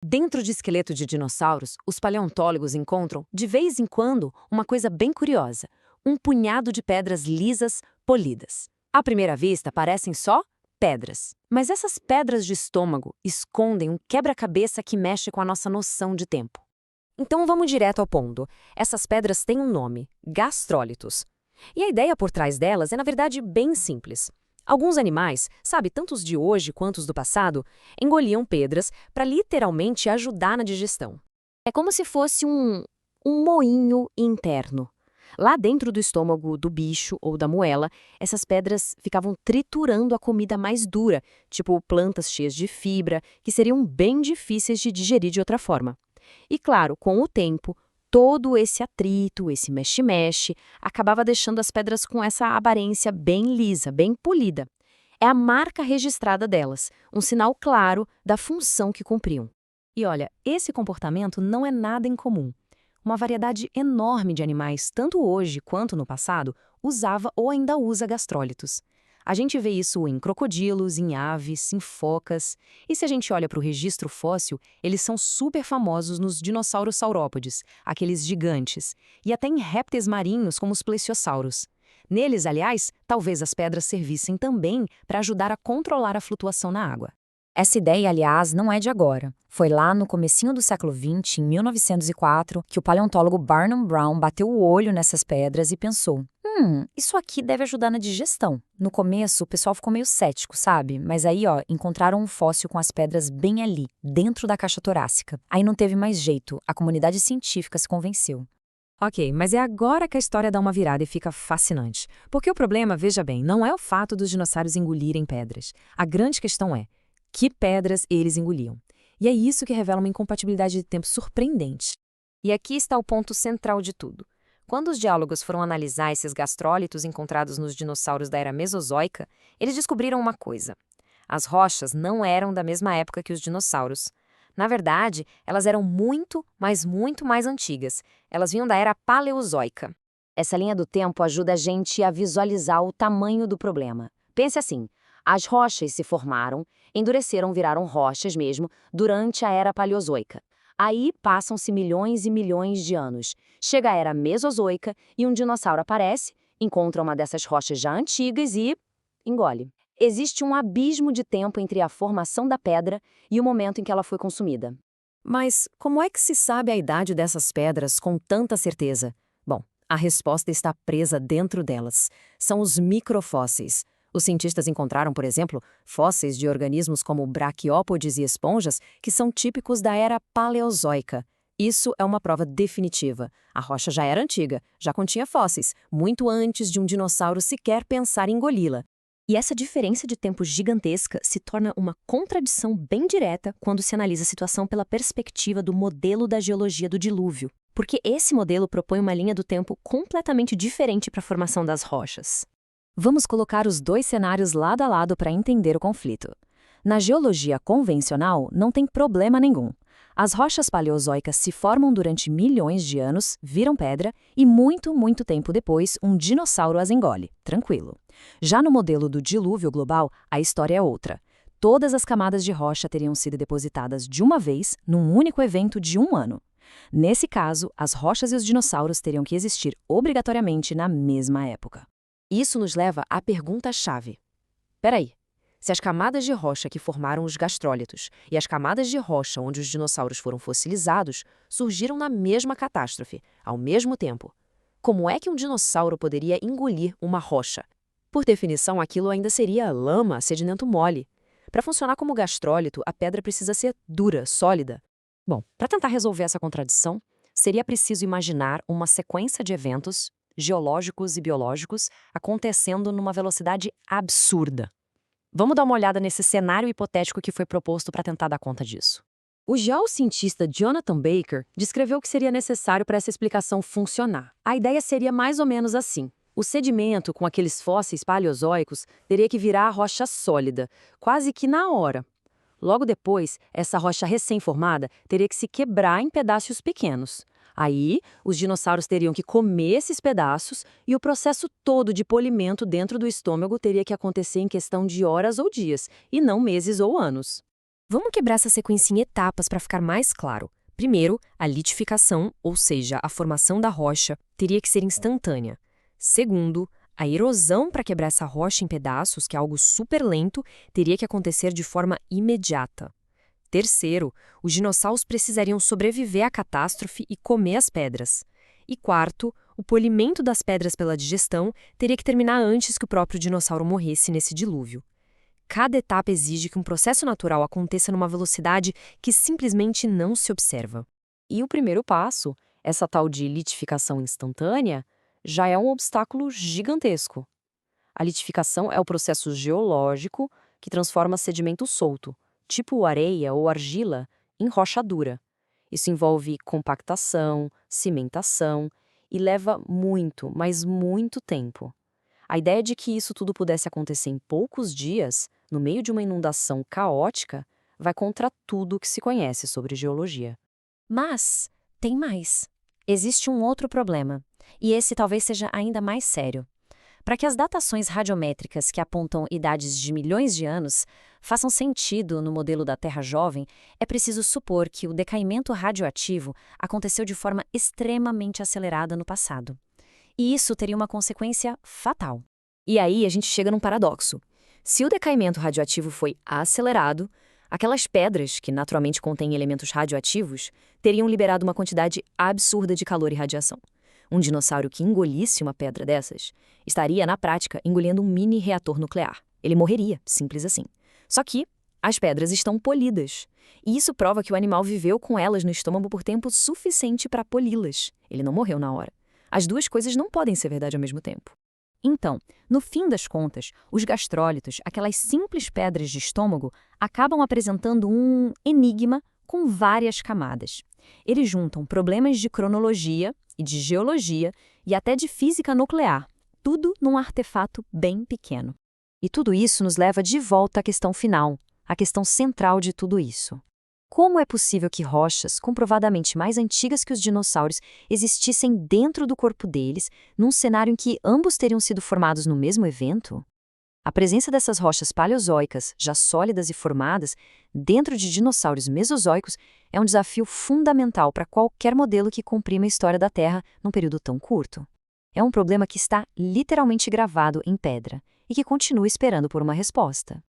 Dentro de esqueleto de dinossauros, os paleontólogos encontram, de vez em quando, uma coisa bem curiosa: um punhado de pedras lisas, polidas. À primeira vista, parecem só pedras. Mas essas pedras de estômago escondem um quebra-cabeça que mexe com a nossa noção de tempo. Então vamos direto ao ponto. Essas pedras têm um nome: gastrólitos. E a ideia por trás delas é, na verdade, bem simples. Alguns animais, sabe, tanto os de hoje quanto os do passado, engoliam pedras para literalmente ajudar na digestão. É como se fosse um moinho interno. Lá dentro do estômago do bicho ou da moela, essas pedras ficavam triturando a comida mais dura, tipo plantas cheias de fibra, que seriam bem difíceis de digerir de outra forma. E claro, com o tempo, todo esse atrito, esse mexe-mexe, acabava deixando as pedras com essa aparência bem lisa, bem polida. É a marca registrada delas, um sinal claro da função que cumpriam. E olha, esse comportamento não é nada incomum. Uma variedade enorme de animais, tanto hoje quanto no passado, usava ou ainda usa gastrólitos. A gente vê isso em crocodilos, em aves, em focas. E se a gente olha para o registro fóssil, eles são super famosos nos dinossauros saurópodes, aqueles gigantes, e até em répteis marinhos como os plesiosauros. Neles, aliás, talvez as pedras servissem também para ajudar a controlar a flutuação na água. Essa ideia, aliás, não é de agora. Foi lá no comecinho do século XX, em 1904, que o paleontólogo Barnum Brown bateu o olho nessas pedras e pensou: isso aqui deve ajudar na digestão. No começo, o pessoal ficou meio cético, sabe? Mas aí, encontraram um fóssil com as pedras bem ali, dentro da caixa torácica. Aí não teve mais jeito, a comunidade científica se convenceu. Ok, mas é agora que a história dá uma virada e fica fascinante. Porque o problema, veja bem, não é o fato dos dinossauros engolirem pedras. A grande questão é: que pedras eles engoliam? E é isso que revela uma incompatibilidade de tempo surpreendente. E aqui está o ponto central de tudo. Quando os geólogos foram analisar esses gastrólitos encontrados nos dinossauros da era Mesozoica, eles descobriram uma coisa: as rochas não eram da mesma época que os dinossauros. Na verdade, elas eram muito, mas muito mais antigas. Elas vinham da era Paleozoica. Essa linha do tempo ajuda a gente a visualizar o tamanho do problema. Pense assim: as rochas se formaram, endureceram, viraram rochas mesmo, durante a era Paleozoica. Aí passam-se milhões e milhões de anos. Chega a era Mesozoica e um dinossauro aparece, encontra uma dessas rochas já antigas e engole. Existe um abismo de tempo entre a formação da pedra e o momento em que ela foi consumida. Mas como é que se sabe a idade dessas pedras com tanta certeza? Bom, a resposta está presa dentro delas. São os microfósseis. Os cientistas encontraram, por exemplo, fósseis de organismos como braquiópodes e esponjas que são típicos da era Paleozoica. Isso é uma prova definitiva. A rocha já era antiga, já continha fósseis, muito antes de um dinossauro sequer pensar em engoli-la. E essa diferença de tempo gigantesca se torna uma contradição bem direta quando se analisa a situação pela perspectiva do modelo da geologia do dilúvio, porque esse modelo propõe uma linha do tempo completamente diferente para a formação das rochas. Vamos colocar os dois cenários lado a lado para entender o conflito. Na geologia convencional, não tem problema nenhum. As rochas paleozoicas se formam durante milhões de anos, viram pedra e muito, muito tempo depois um dinossauro as engole. Tranquilo. Já no modelo do dilúvio global, a história é outra. Todas as camadas de rocha teriam sido depositadas de uma vez, num único evento de um ano. Nesse caso, as rochas e os dinossauros teriam que existir obrigatoriamente na mesma época. Isso nos leva à pergunta-chave. Peraí, se as camadas de rocha que formaram os gastrólitos e as camadas de rocha onde os dinossauros foram fossilizados surgiram na mesma catástrofe, ao mesmo tempo, como é que um dinossauro poderia engolir uma rocha? Por definição, aquilo ainda seria lama, sedimento mole. Para funcionar como gastrólito, a pedra precisa ser dura, sólida. Bom, para tentar resolver essa contradição, seria preciso imaginar uma sequência de eventos geológicos e biológicos acontecendo numa velocidade absurda. Vamos dar uma olhada nesse cenário hipotético que foi proposto para tentar dar conta disso. O geocientista Jonathan Baker descreveu o que seria necessário para essa explicação funcionar. A ideia seria mais ou menos assim: o sedimento com aqueles fósseis paleozoicos teria que virar rocha sólida, quase que na hora. Logo depois, essa rocha recém-formada teria que se quebrar em pedaços pequenos. Aí, os dinossauros teriam que comer esses pedaços e o processo todo de polimento dentro do estômago teria que acontecer em questão de horas ou dias, e não meses ou anos. Vamos quebrar essa sequência em etapas para ficar mais claro. Primeiro, a litificação, ou seja, a formação da rocha, teria que ser instantânea. Segundo, a erosão para quebrar essa rocha em pedaços, que é algo super lento, teria que acontecer de forma imediata. Terceiro, os dinossauros precisariam sobreviver à catástrofe e comer as pedras. E quarto, o polimento das pedras pela digestão teria que terminar antes que o próprio dinossauro morresse nesse dilúvio. Cada etapa exige que um processo natural aconteça numa velocidade que simplesmente não se observa. E o primeiro passo, essa tal de litificação instantânea, já é um obstáculo gigantesco. A litificação é o processo geológico que transforma sedimento solto, tipo areia ou argila, em rocha dura. Isso envolve compactação, cimentação e leva muito, mas muito tempo. A ideia de que isso tudo pudesse acontecer em poucos dias, no meio de uma inundação caótica, vai contra tudo o que se conhece sobre geologia. Mas tem mais. Existe um outro problema, e esse talvez seja ainda mais sério. Para que as datações radiométricas que apontam idades de milhões de anos façam sentido no modelo da Terra jovem, é preciso supor que o decaimento radioativo aconteceu de forma extremamente acelerada no passado. E isso teria uma consequência fatal. E aí a gente chega num paradoxo. Se o decaimento radioativo foi acelerado, aquelas pedras, que naturalmente contêm elementos radioativos, teriam liberado uma quantidade absurda de calor e radiação. Um dinossauro que engolisse uma pedra dessas estaria, na prática, engolindo um mini reator nuclear. Ele morreria, simples assim. Só que as pedras estão polidas. E isso prova que o animal viveu com elas no estômago por tempo suficiente para poli-las. Ele não morreu na hora. As duas coisas não podem ser verdade ao mesmo tempo. Então, no fim das contas, os gastrólitos, aquelas simples pedras de estômago, acabam apresentando um enigma com várias camadas. Eles juntam problemas de cronologia e de geologia e até de física nuclear, tudo num artefato bem pequeno. E tudo isso nos leva de volta à questão final, a questão central de tudo isso. Como é possível que rochas, comprovadamente mais antigas que os dinossauros, existissem dentro do corpo deles, num cenário em que ambos teriam sido formados no mesmo evento? A presença dessas rochas paleozoicas, já sólidas e formadas, dentro de dinossauros mesozoicos, é um desafio fundamental para qualquer modelo que comprima a história da Terra num período tão curto. É um problema que está literalmente gravado em pedra e que continua esperando por uma resposta.